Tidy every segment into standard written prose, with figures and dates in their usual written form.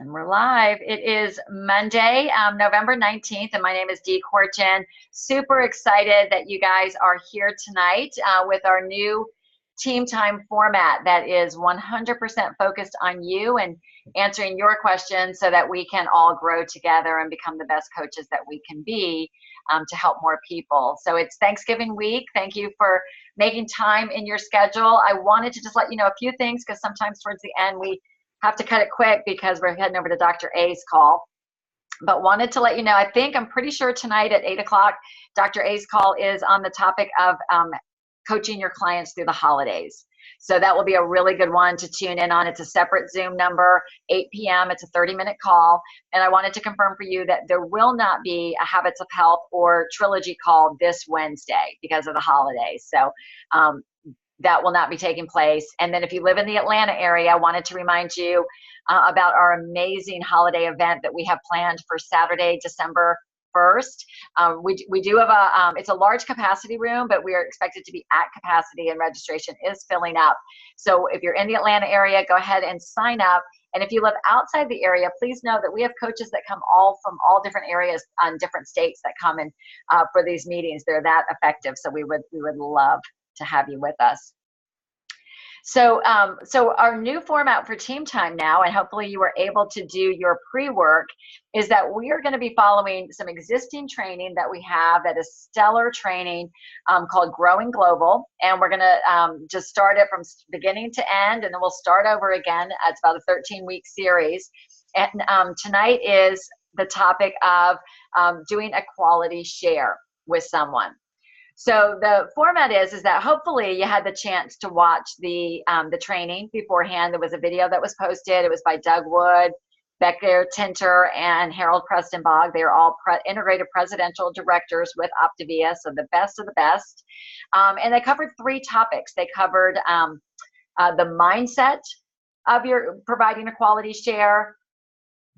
And we're live. It is Monday, November 19th, and my name is Dee Corchin. Super excited that you guys are here tonight with our new team time format that is 100% focused on you and answering your questions so that we can all grow together and become the best coaches that we can be to help more people. So it's Thanksgiving week. Thank you for making time in your schedule. I wanted to just let you know a few things because sometimes towards the end we have to cut it quick because we're heading over to Dr. A's call. But wanted to let you know, I'm pretty sure tonight at 8 o'clock, Dr. A's call is on the topic of coaching your clients through the holidays. So that will be a really good one to tune in on. It's a separate Zoom number, 8 p.m. It's a 30-minute call. And I wanted to confirm for you that there will not be a Habits of Health or Trilogy call this Wednesday because of the holidays. So that will not be taking place. And then if you live in the Atlanta area, I wanted to remind you about our amazing holiday event that we have planned for Saturday, December 1st. We do have it's a large capacity room, but we are expected to be at capacity and registration is filling up. So if you're in the Atlanta area, go ahead and sign up. And if you live outside the area, please know that we have coaches that come from all different areas on different states that come in for these meetings. They're that effective. So we would love to have you with us. So our new format for team time now, and hopefully you were able to do your pre-work, is that we are going to be following some existing training that we have that is stellar training called Growing Global. And we're going to just start it from beginning to end, and then we'll start over again. It's about a 13-week series. And tonight is the topic of doing a quality share with someone. So the format is that hopefully you had the chance to watch the training beforehand. There was a video that was posted. It was by Doug Wood, Becker Tinter, and Harold Prestonbog. They are all integrated presidential directors with Optavia, so the best of the best. And they covered 3 topics. They covered the mindset of your providing a quality share,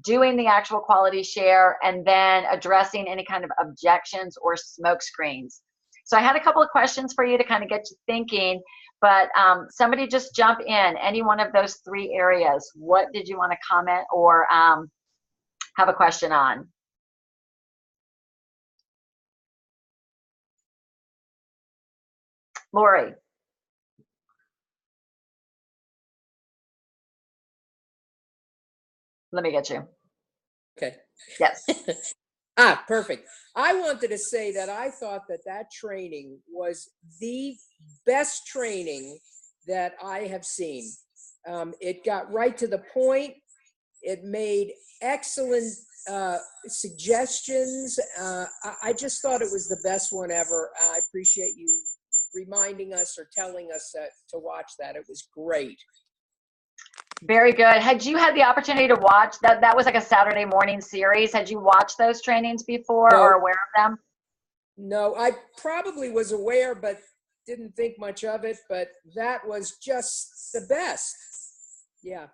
doing the actual quality share, and then addressing any kind of objections or smoke screens. So I had a couple of questions for you to kind of get you thinking, but somebody just jump in, any one of those 3 areas. What did you want to comment or have a question on? Lori. Let me get you. Okay. Yes. Perfect. I wanted to say that I thought that training was the best training that I have seen. It got right to the point. It made excellent suggestions. I just thought it was the best one ever. I appreciate you reminding us or telling us to watch that. It was great. Very good. Had you had the opportunity to watch that? That was like a Saturday morning series. Had you watched those trainings before or aware of them? No, I probably was aware, but didn't think much of it. But that was just the best. Yeah.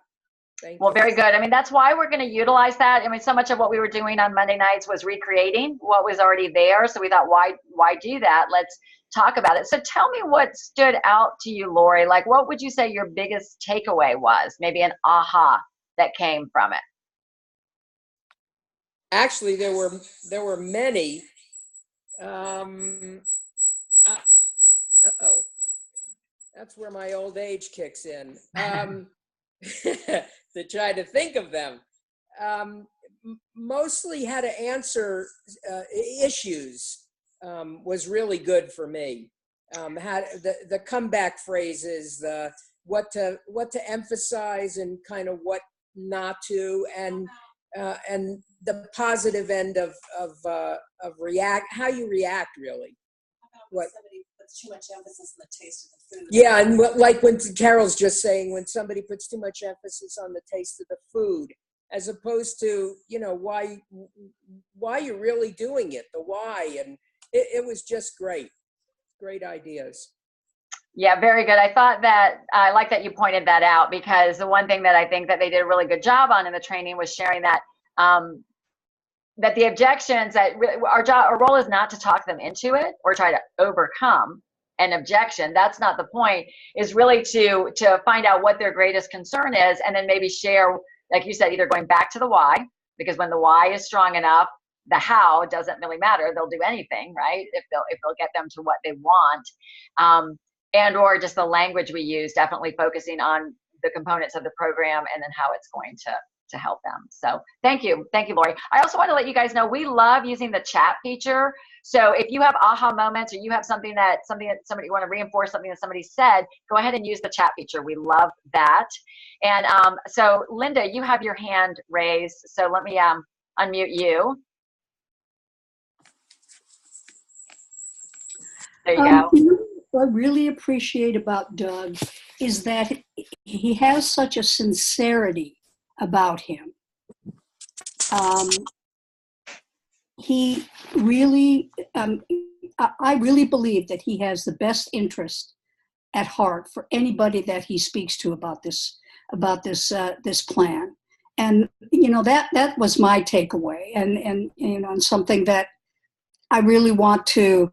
Thank you. Well, very good. I mean, that's why we're going to utilize that. I mean, so much of what we were doing on Monday nights was recreating what was already there. So we thought, why do that? Let's talk about it. So tell me what stood out to you, Lori. Like, what would you say your biggest takeaway was? Maybe an aha that came from it. Actually, there were many. That's where my old age kicks in. To try to think of them. Mostly how to answer issues was really good for me. How the comeback phrases, what to emphasize and kind of what not to, and the positive end of how you react really. What somebody puts too much emphasis on the taste of the food. Yeah, and like when Carol's just saying, when somebody puts too much emphasis on the taste of the food, as opposed to why you're really doing it, the why, and it was just great ideas. Yeah, very good. I thought that I like that you pointed that out, because the one thing that I think that they did a really good job on in the training was sharing that that the objections that our role is not to talk them into it or try to overcome an objection. That's not the point. Is really to find out what their greatest concern is, and then maybe share like you said, either going back to the why, because when the why is strong enough, the how doesn't really matter. They'll do anything, right? If they'll get them to what they want. And or just the language we use, definitely focusing on the components of the program and then how it's going to help them. So thank you, Lori. I also want to let you guys know we love using the chat feature. So if you have aha moments or you have somebody you want to reinforce something that somebody said, go ahead and use the chat feature. We love that. And so Linda, you have your hand raised. So let me unmute you. There you go. What I really appreciate about Doug is that he has such a sincerity about him. He really, I really believe that he has the best interest at heart for anybody that he speaks to about this plan. And that was my takeaway, and something that I really want to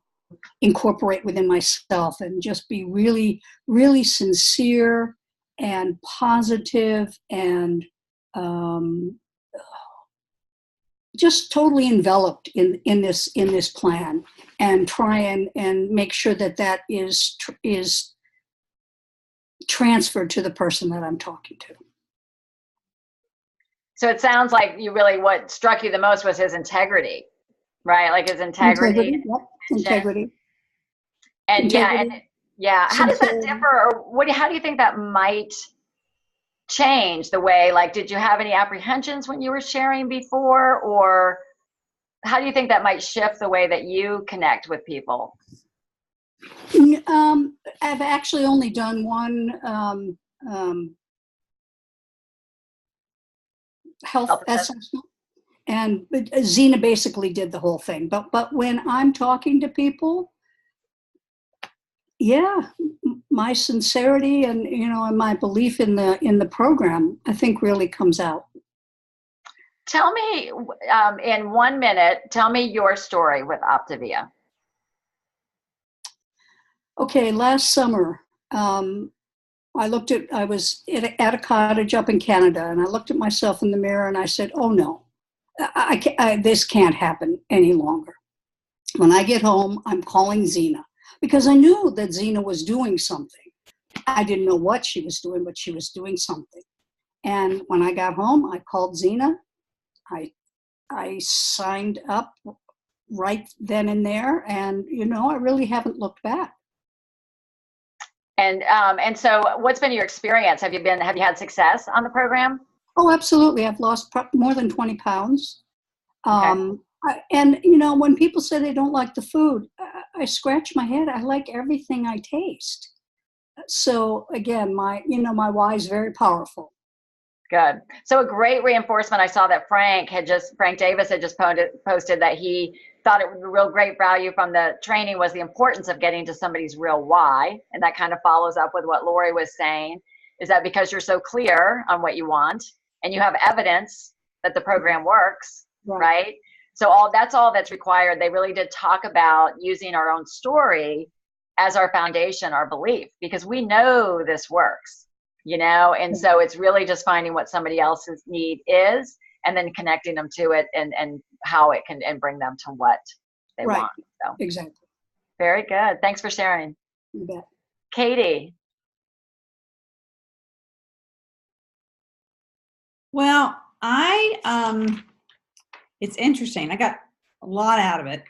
incorporate within myself, and just be really, really sincere and positive and just totally enveloped in this plan, and try and make sure that is transferred to the person that I'm talking to. So it sounds like what struck you the most was his integrity, right? Like his integrity. Integrity. And integrity. How does that differ, or how do you think that might change the way, like, did you have any apprehensions when you were sharing before, or how do you think that might shift the way that you connect with people? I've actually only done one health assessment, and Zena basically did the whole thing. But when I'm talking to people, my sincerity and and my belief in the program, I think, really comes out. Tell me, in 1 minute, tell me your story with Optavia. Okay, last summer, I was at a cottage up in Canada, and I looked at myself in the mirror and I said, "Oh no, this can't happen any longer. When I get home, I'm calling Zena," because I knew that Zena was doing something. I didn't know what she was doing, but she was doing something. And when I got home, I called Zena. I signed up right then and there, and I really haven't looked back. And so what's been your experience? Have you had success on the program? Oh, absolutely. I've lost more than 20 pounds. Okay. And when people say they don't like the food, I scratch my head. I like everything I taste. So again, my why is very powerful. Good. So a great reinforcement. I saw that Frank Davis had just posted that he thought it was a real great value from the training was the importance of getting to somebody's real why. And that kind of follows up with what Lori was saying, is that because you're so clear on what you want and you have evidence that the program works, right? So that's all that's required. They really did talk about using our own story as our foundation, our belief, because we know this works, and so it's really just finding what somebody else's need is and then connecting them to it and how it can and bring them to what they want. So exactly. Very good. Thanks for sharing. You bet. Katie. Well, it's interesting. I got a lot out of it.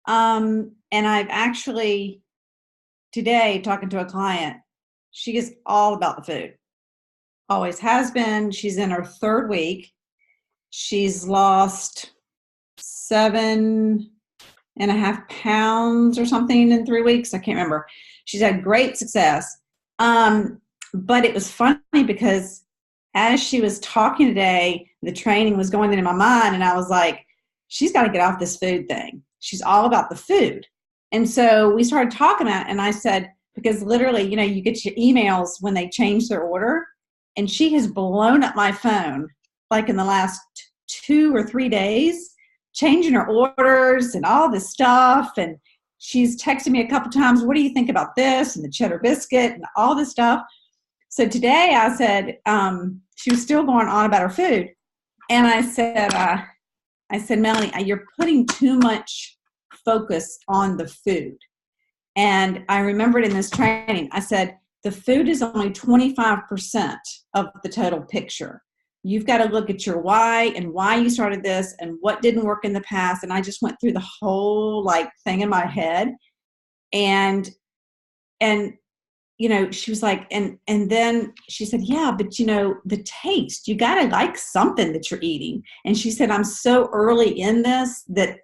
And I've actually, today, talking to a client, she is all about the food. Always has been. She's in her 3rd week. She's lost 7.5 pounds or something in 3 weeks. I can't remember. She's had great success. But it was funny because as she was talking today, the training was going into my mind, and I was like, she's got to get off this food thing. She's all about the food. And so we started talking about it, and I said, because literally, you get your emails when they change their order, and she has blown up my phone like in the last 2 or 3 days, changing her orders and all this stuff. And she's texted me a couple times, what do you think about this and the cheddar biscuit and all this stuff? So today I said, she was still going on about her food. And I said, Melanie, you're putting too much focus on the food. And I remembered in this training, I said, the food is only 25% of the total picture. You've got to look at your why and why you started this and what didn't work in the past. And I just went through the whole thing in my head. And she was like, and then she said, yeah, but the taste, you got to like something that you're eating. And she said, I'm so early in this that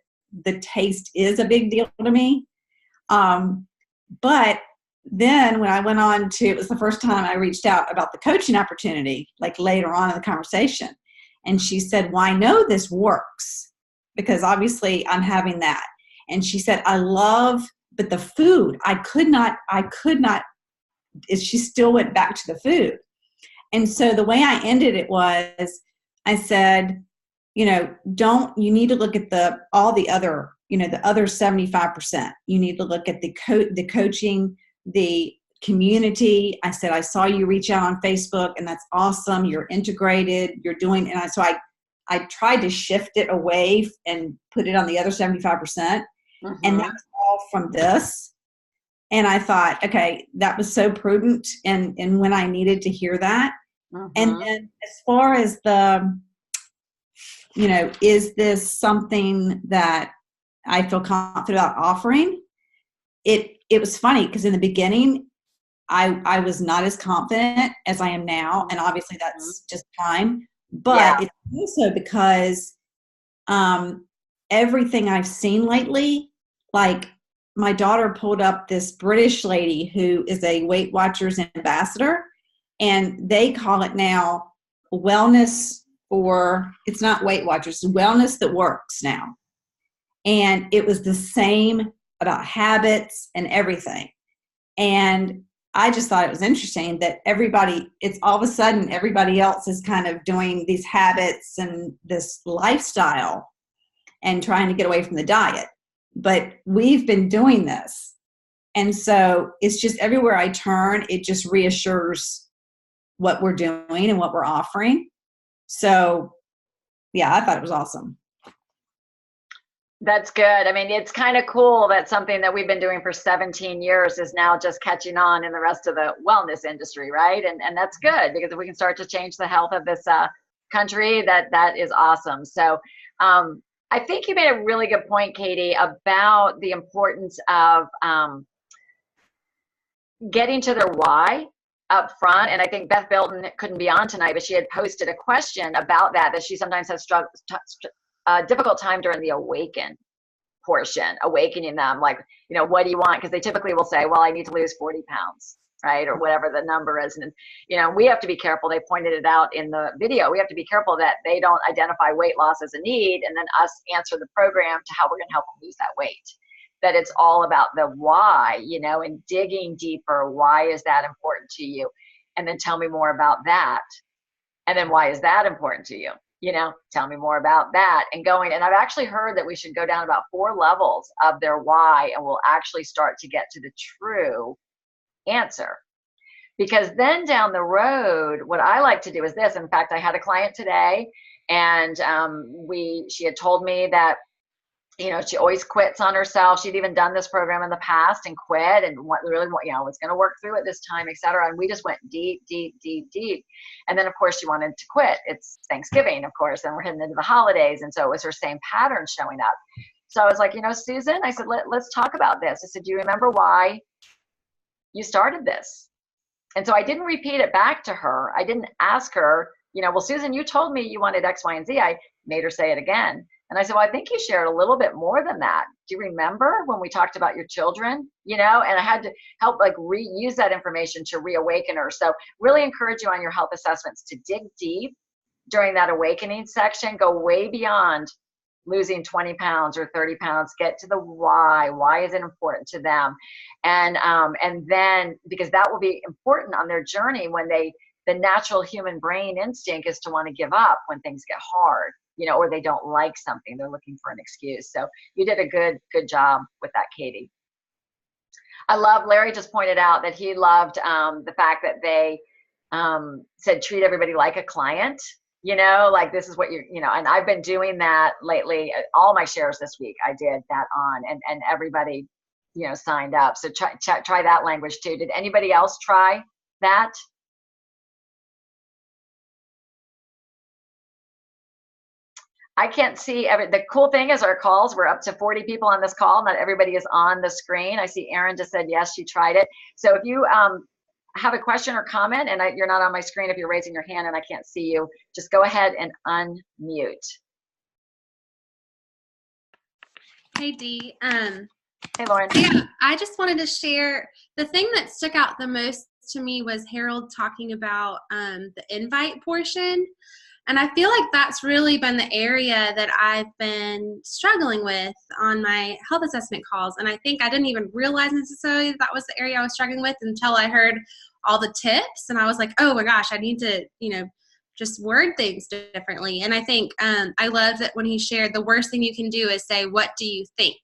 the taste is a big deal to me. But then when I went on to, it was the first time I reached out about the coaching opportunity, later on in the conversation. And she said, well, I know this works because obviously I'm having that. And she said, but the food, I could not, she still went back to the food. And so the way I ended it was, I said, you need to look at all the other, the other 75%. You need to look at the coaching, the community. I said, I saw you reach out on Facebook and that's awesome. You're integrated, you're doing, and so I tried to shift it away and put it on the other 75%. And that's all from this. And I thought, okay, that was so prudent and when I needed to hear that. And then as far as is this something that I feel confident about offering? It was funny because in the beginning, I was not as confident as I am now. And obviously that's just time. But it's also because everything I've seen lately, my daughter pulled up this British lady who is a Weight Watchers ambassador, and they call it now wellness, or it's not Weight Watchers, it's wellness that works now. And it was the same about habits and everything. And I just thought it was interesting that it's all of a sudden everybody else is kind of doing these habits and this lifestyle and trying to get away from the diet. But we've been doing this. And so it's just everywhere I turn, it just reassures what we're doing and what we're offering. So, yeah, I thought it was awesome. That's good. I mean, it's kind of cool that something that we've been doing for 17 years is now just catching on in the rest of the wellness industry, right? And that's good, because if we can start to change the health of this country, that is awesome. So I think you made a really good point, Katie, about the importance of getting to their why up front. And I think Beth Bilton couldn't be on tonight, but she had posted a question about that she sometimes has a difficult time during the awakening them, what do you want? Because they typically will say, well, I need to lose 40 pounds, right? Or whatever the number is. And, we have to be careful. They pointed it out in the video. We have to be careful that they don't identify weight loss as a need and then us answer the program to how we're going to help them lose that weight. That it's all about the why, and digging deeper. Why is that important to you? And then tell me more about that. And then why is that important to you? Tell me more about that, and going. And I've actually heard that we should go down about 4 levels of their why, and we'll actually start to get to the true answer. Because then down the road, what I like to do is this. In fact, I had a client today, and she had told me that, she always quits on herself. She'd even done this program in the past and quit, and was going to work through it this time, et cetera. And we just went deep, deep, deep, deep. And then, of course, she wanted to quit. It's Thanksgiving, of course, and we're heading into the holidays. And so it was her same pattern showing up. So I was like, Susan, I said, let's talk about this. I said, do you remember why you started this? And so I didn't repeat it back to her. I didn't ask her, well, Susan, you told me you wanted X, Y, and Z. I made her say it again. And I said, well, I think you shared a little bit more than that. Do you remember when we talked about your children? And I had to help reuse that information to reawaken her. So really encourage you on your health assessments to dig deep during that awakening section, go way beyond losing 20 pounds or 30 pounds, get to the why. Why is it important to them? And then, because that will be important on their journey when the natural human brain instinct is to want to give up when things get hard. Or they don't like something, they're looking for an excuse. So you did a good job with that, Katie. Larry just pointed out that he loved the fact that they said, treat everybody like a client, like this is what and I've been doing that lately. All my shares this week, I did that on, and everybody, signed up. So try that language too. Did anybody else try that? I can't see the cool thing is our calls, we're up to 40 people on this call. Not everybody is on the screen. I see Erin just said, yes, she tried it. So if you have a question or comment and you're not on my screen, if you're raising your hand and I can't see you, just go ahead and unmute. Hey, Dee. Hey, Lauren. Yeah, I just wanted to share the thing that stuck out the most to me was Harold talking about the invite portion. And I feel like that's really been the area that I've been struggling with on my health assessment calls. And I think I didn't even realize necessarily that was the area I was struggling with until I heard all the tips. And I was like, oh my gosh, I need to, just word things differently. And I think I loved that when he shared the worst thing you can do is say, what do you think?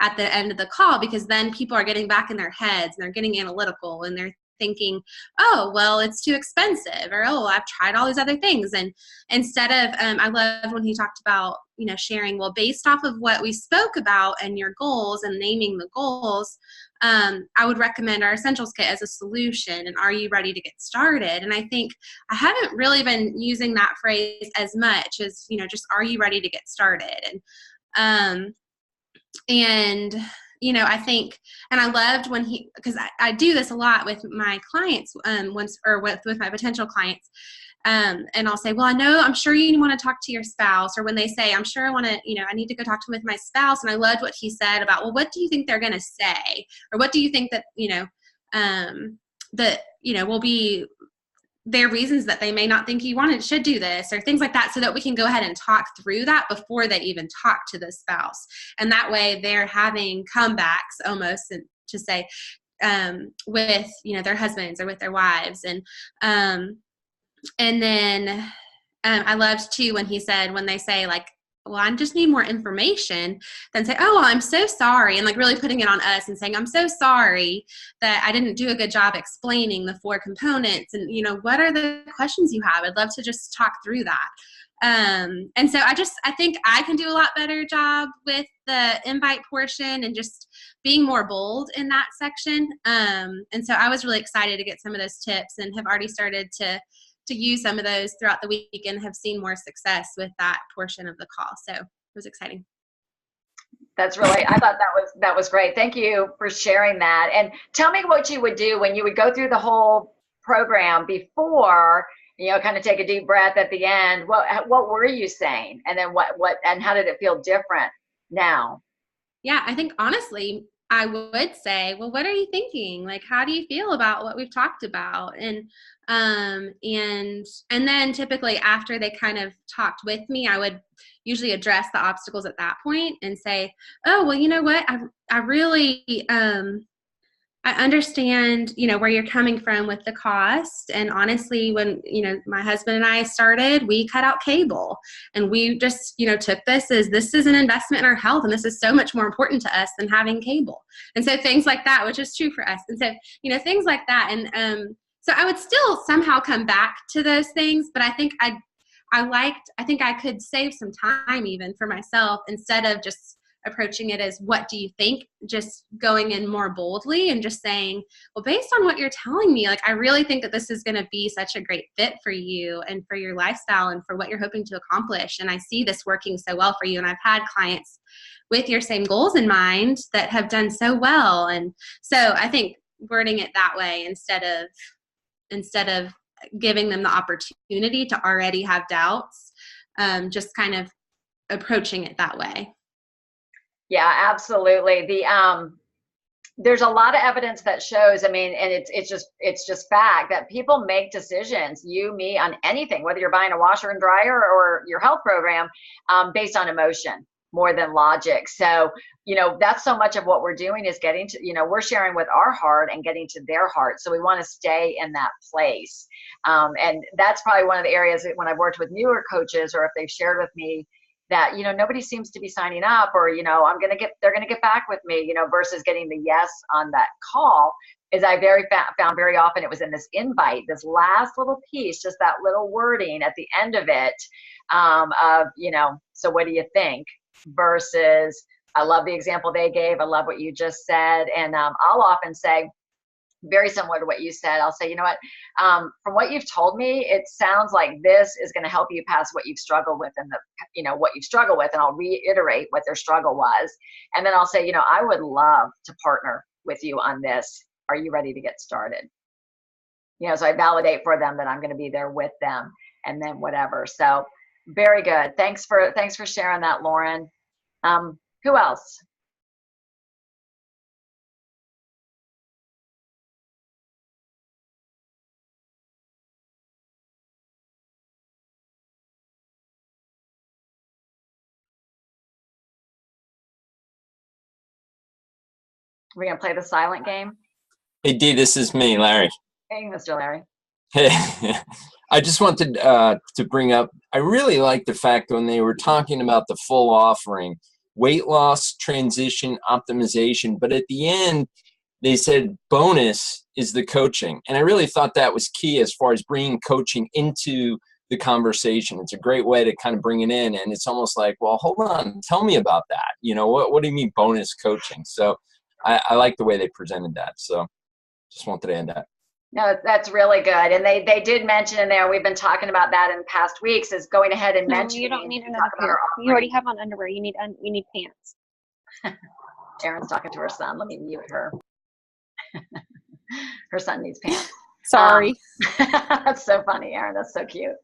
At the end of the call, because then people are getting back in their heads and they're getting analytical and they're thinking, oh, well, it's too expensive, or, oh, I've tried all these other things. And instead of, I love when he talked about, sharing, well, based off of what we spoke about and your goals and naming the goals, I would recommend our essentials kit as a solution. And are you ready to get started? And I think I haven't really been using that phrase as much as, just are you ready to get started? And I think, and I loved when because I do this a lot with my clients with my potential clients. And I'll say, well, I'm sure you want to talk to your spouse. Or when they say, I'm sure I want to, I need to go talk to with my spouse. And I loved what he said about, well, what do you think they're going to say? Or what do you think that, will be their reasons that they may not think you should do this, or things like that, so that we can go ahead and talk through that before they even talk to the spouse. And that way they're having comebacks almost to say with, their husbands or with their wives. And then I loved too when he said, when they say like, well, I just need more information, then say, oh, well, I'm so sorry. And like really putting it on us and saying, I'm so sorry that I didn't do a good job explaining the 4 components. And, what are the questions you have? I'd love to just talk through that. And so I think I can do a lot better job with the invite portion and just being more bold in that section. And so I was really excited to get some of those tips and have already started to use some of those throughout the week and have seen more success with that portion of the call. So it was exciting. That's really, I thought that was great. Thank you for sharing that. And tell me what you would do when you would go through the whole program before, kind of take a deep breath at the end. What were you saying? And then what, and how did it feel different now? Yeah, I think honestly, I would say, well, what are you thinking? Like, how do you feel about what we've talked about? And then typically after they kind of talked with me, I would usually address the obstacles at that point and say, oh, well, you know what? I really, I understand, where you're coming from with the cost. And honestly, when, my husband and I started, we cut out cable and we just, took this is an investment in our health. And this is so much more important to us than having cable. And so things like that, which is true for us. And so, things like that. And so I would still somehow come back to those things, but I think I think I could save some time even for myself instead of just approaching it as what do you think, just going in more boldly and just saying, well, based on what you're telling me, like, I really think that this is going to be such a great fit for you and for your lifestyle and for what you're hoping to accomplish. And I see this working so well for you. And I've had clients with your same goals in mind that have done so well. And so I think wording it that way instead of giving them the opportunity to already have doubts, just kind of approaching it that way. Yeah, absolutely. There's a lot of evidence that shows, and it's just fact that people make decisions, you, me, on anything, whether you're buying a washer and dryer or your health program, based on emotion more than logic. So, that's so much of what we're doing is getting to, we're sharing with our heart and getting to their heart. So we want to stay in that place. And that's probably one of the areas that when I've worked with newer coaches, or if they've shared with me that, nobody seems to be signing up, or, they're going to get back with me, versus getting the yes on that call. is I found very often it was in this invite, this last little piece, just that little wording at the end of it, of, you know, so what do you think? Versus, I love the example they gave. I love what you just said. And I'll often say, very similar to what you said, I'll say, you know what, from what you've told me, it sounds like this is going to help you pass what you've struggled with and what you've struggled with. And I'll reiterate what their struggle was. And then I'll say, you know, I would love to partner with you on this. Are you ready to get started? You know, so I validate for them that I'm going to be there with them, and then whatever. So very good. Thanks for sharing that, Lauren. Who else? We're going to play the silent game. Hey, Dee, this is me, Larry. Hey, Mr. Larry. Hey, I just wanted to bring up, I really like the fact when they were talking about the full offering, weight loss, transition, optimization, but at the end, they said bonus is the coaching. And I really thought that was key as far as bringing coaching into the conversation. It's a great way to kind of bring it in. And it's almost like, well, hold on, tell me about that. You know, what do you mean bonus coaching? So I like the way they presented that. So just wanted to end that. No, that's really good. And they did mention in there, we've been talking about that in past weeks, is going ahead and mentioning. You don't need another pair. You already have on underwear. You need pants. Erin's talking to her son. Let me mute her. Her son needs pants. Sorry. That's so funny, Erin. That's so cute.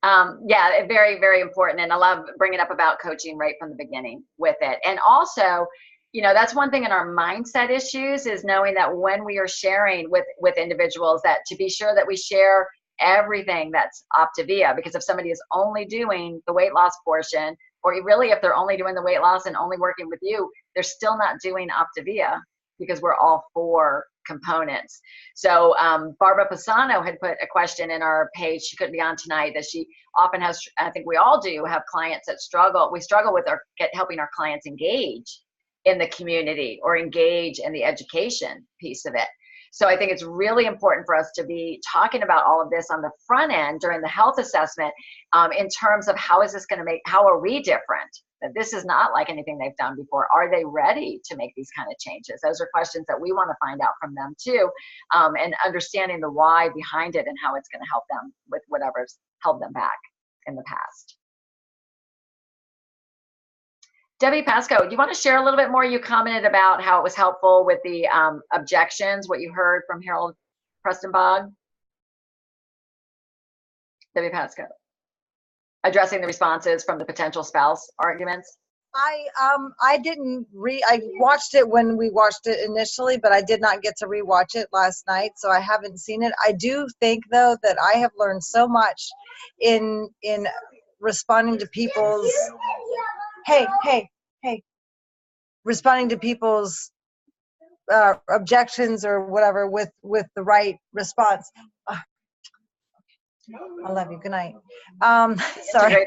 Yeah, very, very important. And I love bringing up about coaching right from the beginning with it. And also, you know, that's one thing in our mindset issues, is knowing that when we are sharing with individuals, that to be sure that we share everything that's Optavia, because if somebody is only doing the weight loss portion, or really if they're only doing the weight loss and only working with you, they're still not doing Optavia, because we're all 4 components. So Barbara Pisano had put a question in our page. She couldn't be on tonight, that she often has, I think we all do, have clients that struggle. We struggle with helping our clients engage in the community or engage in the education piece of it. So I think it's really important for us to be talking about all of this on the front end during the health assessment, in terms of how are we different? That this is not like anything they've done before. Are they ready to make these kind of changes? Those are questions that we want to find out from them too, and understanding the why behind it and how it's going to help them with whatever's held them back in the past. Debbie Pasco, do you want to share a little bit more? You commented about how it was helpful with the objections, what you heard from Harold Prestonbog. Debbie Pasco, addressing the responses from the potential spouse arguments. I didn't I watched it when we watched it initially, but I did not get to rewatch it last night, so I haven't seen it. I do think though that I have learned so much in responding to people's responding to people's objections or whatever with the right response. I love you. Good night. Sorry.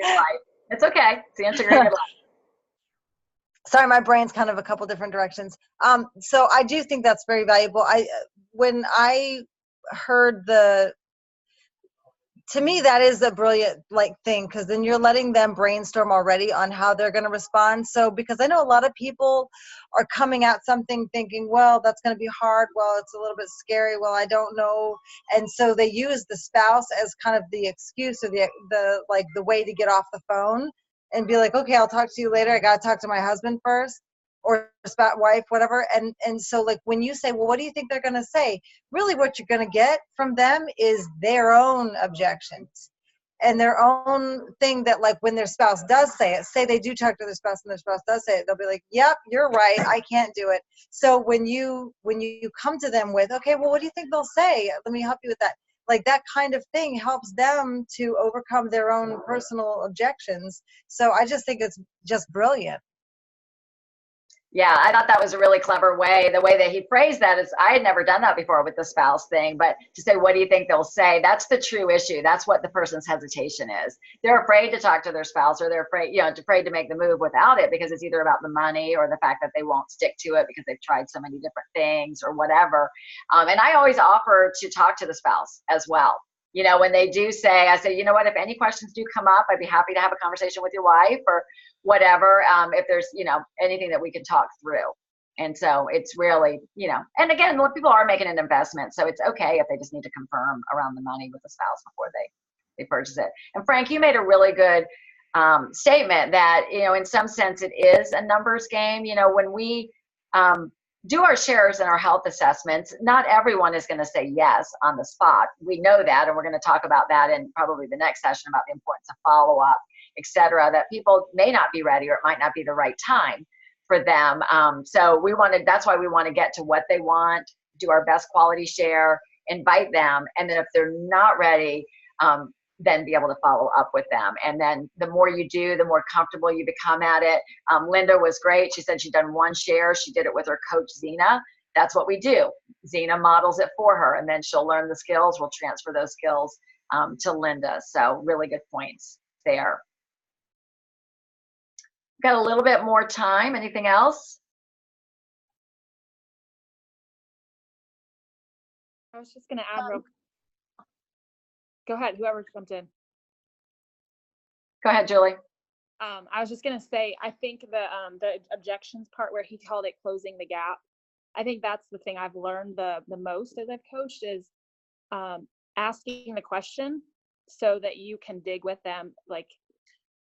It's okay. It's the integrated life. Sorry, my brain's kind of a couple different directions. So I do think that's very valuable. When I heard to me, that is a brilliant thing, because then you're letting them brainstorm already on how they're going to respond. So because I know a lot of people are coming at something thinking, well, that's going to be hard. Well, it's a little bit scary. Well, I don't know. And so they use the spouse as kind of the excuse or the way to get off the phone and be like, okay, I'll talk to you later. I got to talk to my husband first, or wife, whatever. And so when you say, well, what do you think they're going to say? Really what you're going to get from them is their own objections and their own thing that when their spouse does say it, say they do talk to their spouse and their spouse does say it, they'll be like, yep, you're right. I can't do it. So when you come to them with, okay, well, what do you think they'll say? Let me help you with that. That kind of thing helps them to overcome their own personal objections. So I just think it's just brilliant. Yeah, I thought that was a really clever way. The way that he phrased that is, I had never done that before with the spouse thing, but to say, what do you think they'll say? That's the true issue. That's what the person's hesitation is. They're afraid to talk to their spouse, or they're afraid, afraid to make the move without it, because it's either about the money or the fact that they won't stick to it because they've tried so many different things or whatever. And I always offer to talk to the spouse as well. When they do say, I say, you know what, if any questions do come up, I'd be happy to have a conversation with your wife or whatever, if there's, anything that we can talk through. And so it's really, and again, people are making an investment. So it's okay if they just need to confirm around the money with the spouse before they purchase it. And Frank, you made a really good statement that, in some sense it is a numbers game. When we do our shares and our health assessments, not everyone is going to say yes on the spot. We know that, and we're going to talk about that in probably the next session about the importance of follow-up, et cetera, that people may not be ready, or it might not be the right time for them. So that's why we want to get to what they want, do our best quality share, invite them, and then if they're not ready, then be able to follow up with them. And then the more you do, the more comfortable you become at it. Linda was great. She said she'd done one share. She did it with her coach, Zena. That's what we do. Zena models it for her, and then she'll learn the skills. We'll transfer those skills to Linda. So really good points there. Got a little bit more time. Anything else? I was just going to add real. Go ahead, whoever jumped in. Go ahead, Julie. I was just going to say, I think the objections part where he called it closing the gap, I think that's the thing I've learned the most as I've coached is asking the question so that you can dig with them, like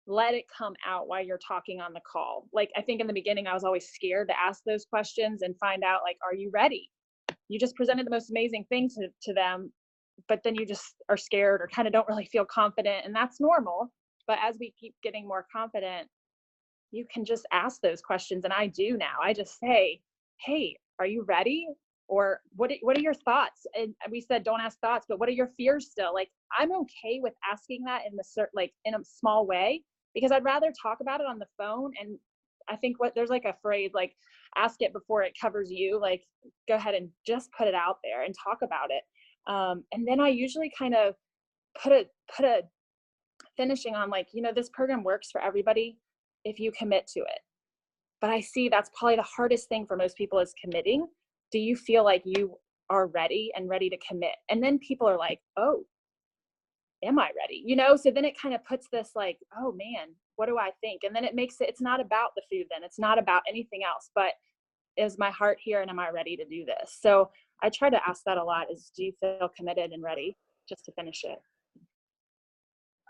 let it come out while you're talking on the call. Like, I think in the beginning, I was always scared to ask those questions and find out, like, are you ready? You just presented the most amazing thing to them, but then you just are scared or kind of don't really feel confident, and that's normal. But as we keep getting more confident, you can just ask those questions. And I do now. I just say, hey, are you ready? Or what are your thoughts? And we said, don't ask thoughts, but what are your fears still? Like, I'm okay with asking that in a small way, because I'd rather talk about it on the phone. And I think there's like a phrase, like, ask it before it covers you. Like, go ahead and just put it out there and talk about it. And then I usually kind of put a finishing on, like, this program works for everybody if you commit to it. But I see that's probably the hardest thing for most people is committing. Do you feel like you are ready to commit? And then people are like, oh, am I ready? So then it kind of puts this like, oh man, what do I think? And then it makes it's not about the food then. It's not about anything else, but is my heart here and am I ready to do this? So I try to ask that a lot is, do you feel committed and ready, just to finish it?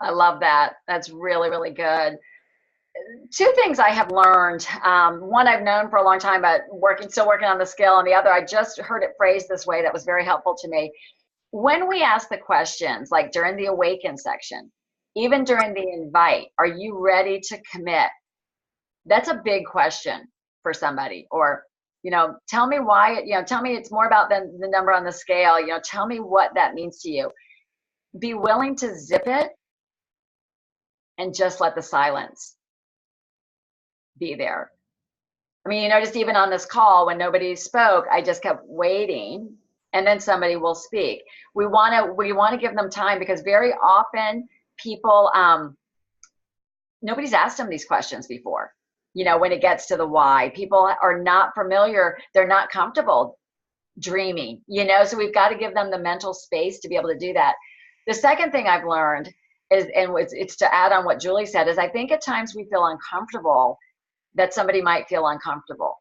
I love that. That's really, really good. Two things I have learned. One I've known for a long time, but still working on the skill, and the other I just heard it phrased this way that was very helpful to me. When we ask the questions, like during the awaken section, even during the invite, are you ready to commit? That's a big question for somebody. Or, tell me why, tell me it's more about the number on the scale, tell me what that means to you. Be willing to zip it and just let the silence be there. I mean, just even on this call, when nobody spoke, I just kept waiting, and then somebody will speak. We want to give them time, because very often people, nobody's asked them these questions before. When it gets to the why, people are not familiar. They're not comfortable dreaming, so we've got to give them the mental space to be able to do that. The second thing I've learned is, and it's to add on what Julie said, is I think at times we feel uncomfortable that somebody might feel uncomfortable,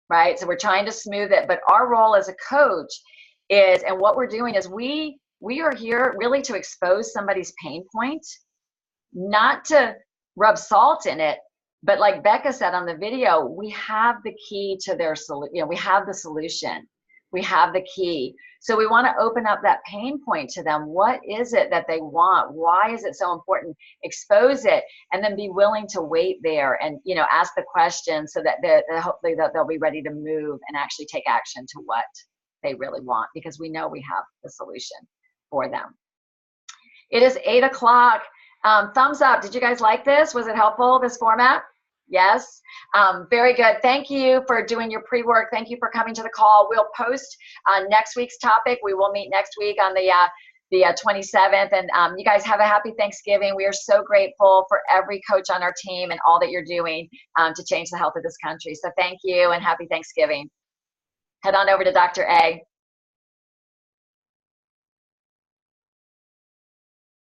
right? So we're trying to smooth it, but our role as a coach is, and what we're doing is we are here really to expose somebody's pain point, not to rub salt in it, but like Becca said on the video, we have the key to their solution. We have the solution. We have the key. So we want to open up that pain point to them. What is it that they want? Why is it so important? Expose it, and then be willing to wait there and, ask the question so that hopefully they'll be ready to move and actually take action to what they really want, because we know we have the solution for them. It is 8 o'clock. Thumbs up. Did you guys like this? Was it helpful, this format? Yes. Very good. Thank you for doing your pre-work. Thank you for coming to the call. We'll post next week's topic. We will meet next week on the 27th. And you guys have a happy Thanksgiving. We are so grateful for every coach on our team and all that you're doing to change the health of this country. So thank you and happy Thanksgiving. Head on over to Dr. A.